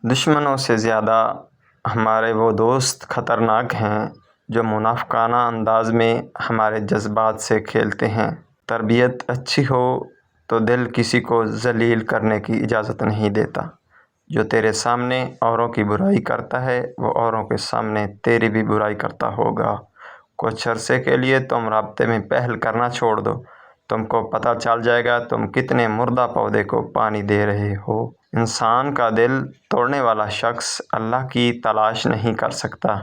دشمنوں سے زیادہ ہمارے وہ دوست خطرناک ہیں جو منافقانہ انداز میں ہمارے جذبات سے کھیلتے ہیں۔ تربیت اچھی ہو تو دل کسی کو ذلیل کرنے کی اجازت نہیں دیتا۔ جو تیرے سامنے اوروں کی برائی کرتا ہے وہ اوروں کے سامنے تیری بھی برائی کرتا ہوگا۔ کچھ عرصے کے لیے تم رابطے میں پہل کرنا چھوڑ دو، تم کو پتہ چل جائے گا تم کتنے مردہ پودے کو پانی دے رہے ہو۔ انسان کا دل توڑنے والا شخص اللہ کی تلاش نہیں کر سکتا۔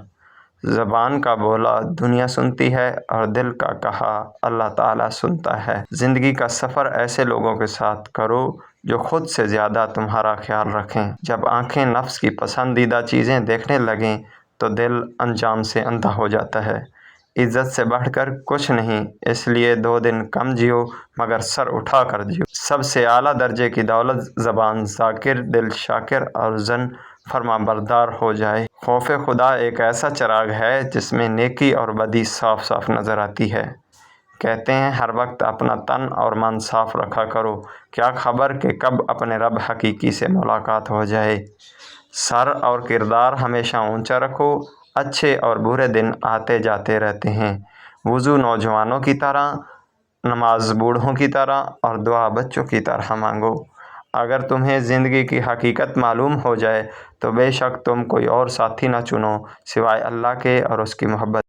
زبان کا بولا دنیا سنتی ہے اور دل کا کہا اللہ تعالیٰ سنتا ہے۔ زندگی کا سفر ایسے لوگوں کے ساتھ کرو جو خود سے زیادہ تمہارا خیال رکھیں۔ جب آنکھیں نفس کی پسندیدہ چیزیں دیکھنے لگیں تو دل انجام سے اندھا ہو جاتا ہے۔ عزت سے بڑھ کر کچھ نہیں، اس لیے 2 دن کم جیو مگر سر اٹھا کر جیو۔ سب سے اعلیٰ درجے کی دولت زبان ذاکر، دل شاکر اور ظن فرما بردار ہو جائے۔ خوف خدا ایک ایسا چراغ ہے جس میں نیکی اور بدی صاف صاف نظر آتی ہے۔ کہتے ہیں ہر وقت اپنا تن اور من صاف رکھا کرو، کیا خبر کہ کب اپنے رب حقیقی سے ملاقات ہو جائے۔ سر اور کردار ہمیشہ اونچا رکھو، اچھے اور برے دن آتے جاتے رہتے ہیں۔ وضو نوجوانوں کی طرح، نماز بوڑھوں کی طرح اور دعا بچوں کی طرح مانگو۔ اگر تمہیں زندگی کی حقیقت معلوم ہو جائے تو بے شک تم کوئی اور ساتھی نہ چنو سوائے اللہ کے اور اس کی محبت